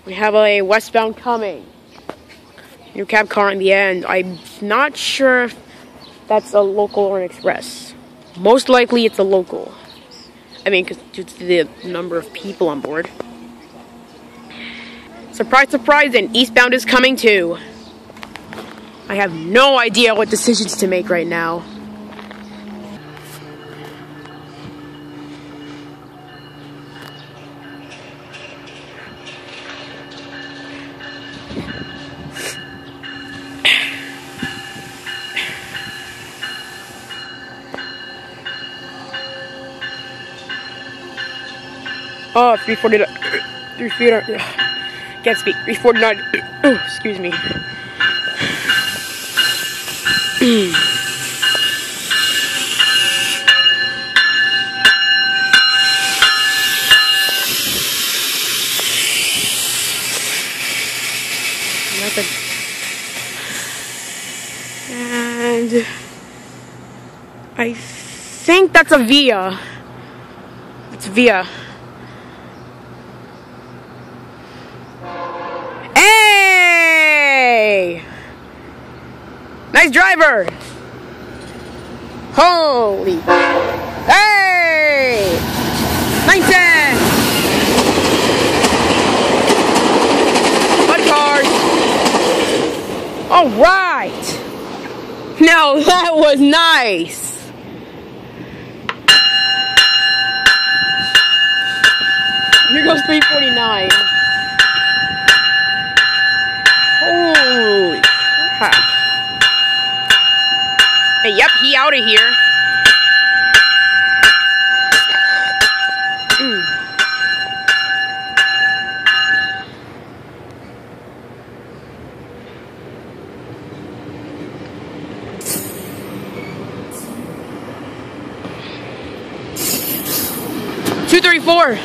We have a westbound coming. New cab car in the end. I'm not sure if that's a local or an express. Most likely it's a local. I mean, because due to the number of people on board. Surprise, surprise, and eastbound is coming too. I have no idea what decisions to make right now. Oh, 349. 349. Can't speak. 349. Oh, excuse me. And I think that's a Via. It's Via. Hey! Nice driver! Holy! Hey! 910! Mud cars! Alright! Now that was nice! Here goes 349. Holy crap. Hey, yep, he out of here. Two 34.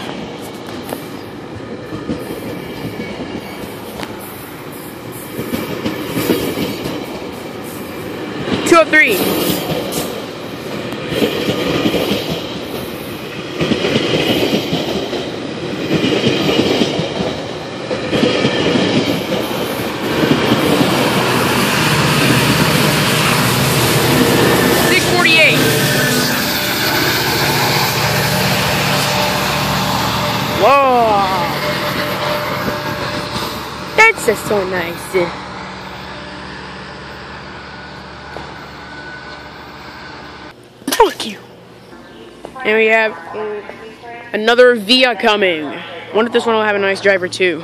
Two of three. Whoa! That's just so nice. Fuck you. And we have another Via coming. I wonder if this one will have a nice driver too.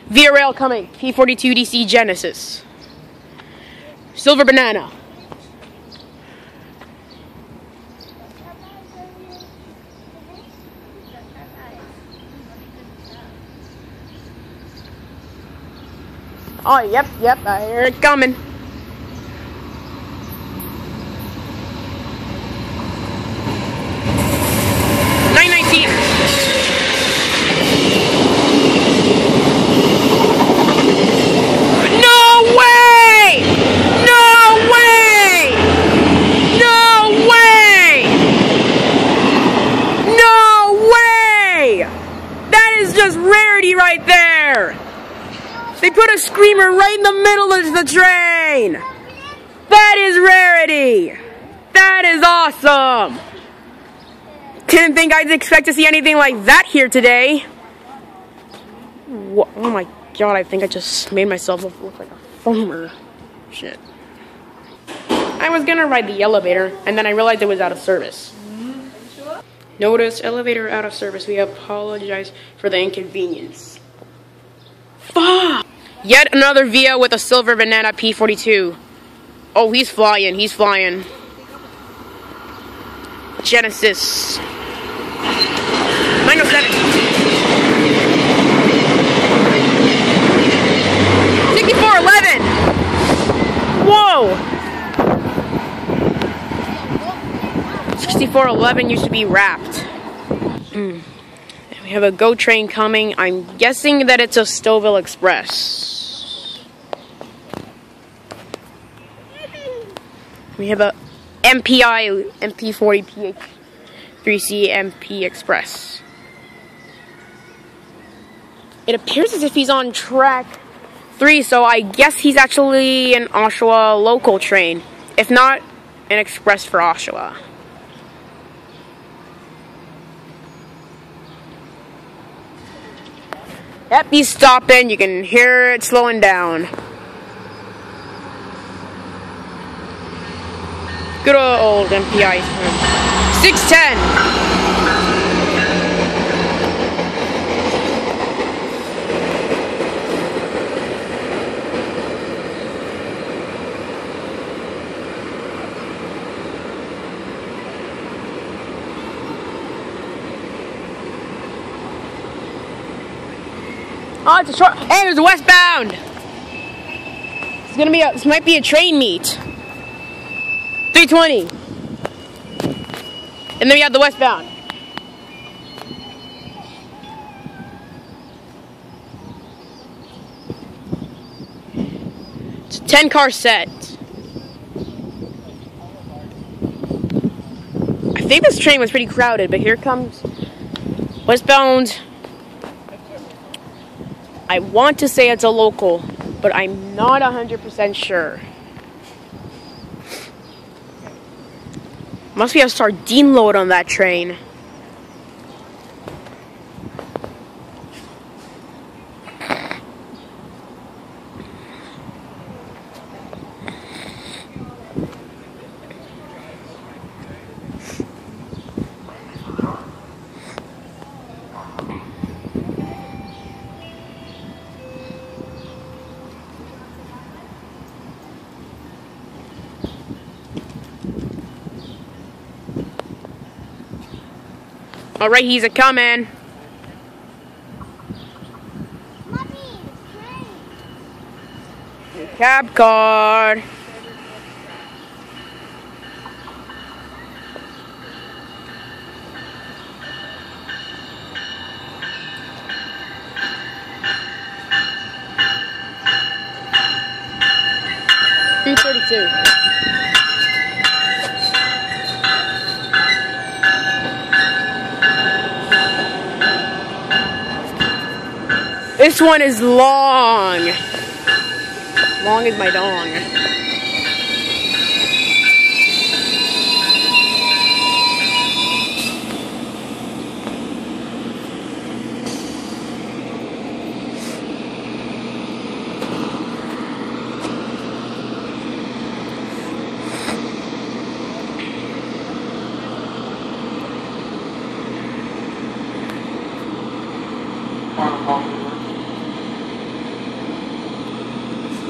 Via Rail coming. P42 DC Genesis. Silver banana. Oh, yep, I hear it coming. Right there! They put a screamer right in the middle of the train! That is rarity! That is awesome! Didn't think I'd expect to see anything like that here today. Oh my god, I think I just made myself look like a farmer. Shit. I was gonna ride the elevator, and then I realized it was out of service. Notice, elevator out of service. We apologize for the inconvenience. Fuck! Yet another Via with a silver banana P42. Oh, he's flying, he's flying. Genesis. 907. 6411! Whoa! 6411 used to be wrapped. We have a GO train coming. I'm guessing that it's a Stouffville Express. We have a MPI MP40 PH3C MP Express. It appears as if he's on track 3, so I guess he's actually an Oshawa local train. If not, an express for Oshawa. Yep, he's stopping. You can hear it slowing down. Good old MPI. 610. Oh, it's a short. Hey, there's a westbound. It's gonna be this might be a train meet. 320. And then we have the westbound. It's a 10-car set. I think this train was pretty crowded, but here comes westbound. I want to say it's a local, but I'm not 100% sure. Must be a sardine load on that train. Alright, he's a-coming. Your cab card. $332. This one is long. Long as my dong.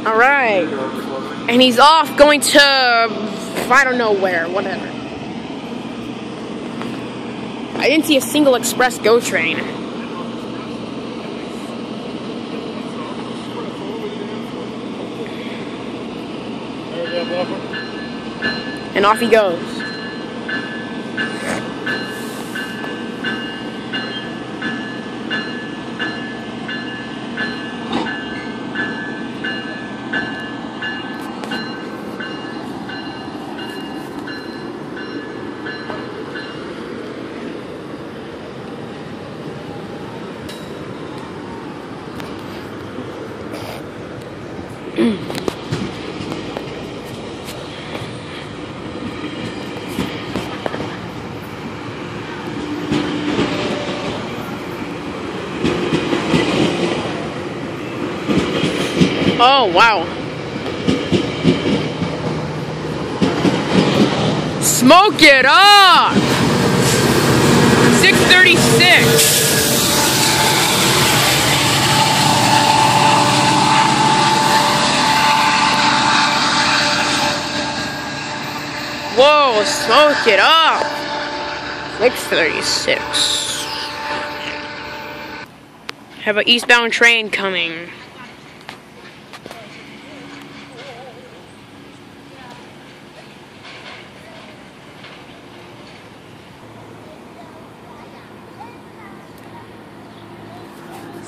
Alright. And he's off going to, I don't know where, whatever. I didn't see a single express GO train. And off he goes. Oh, wow. Smoke it up! 636. Whoa, smoke it up! 636. Have an eastbound train coming.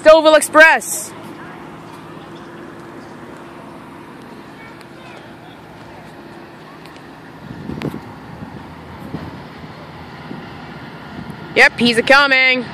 Stouffville Express. Yep, he's a-coming.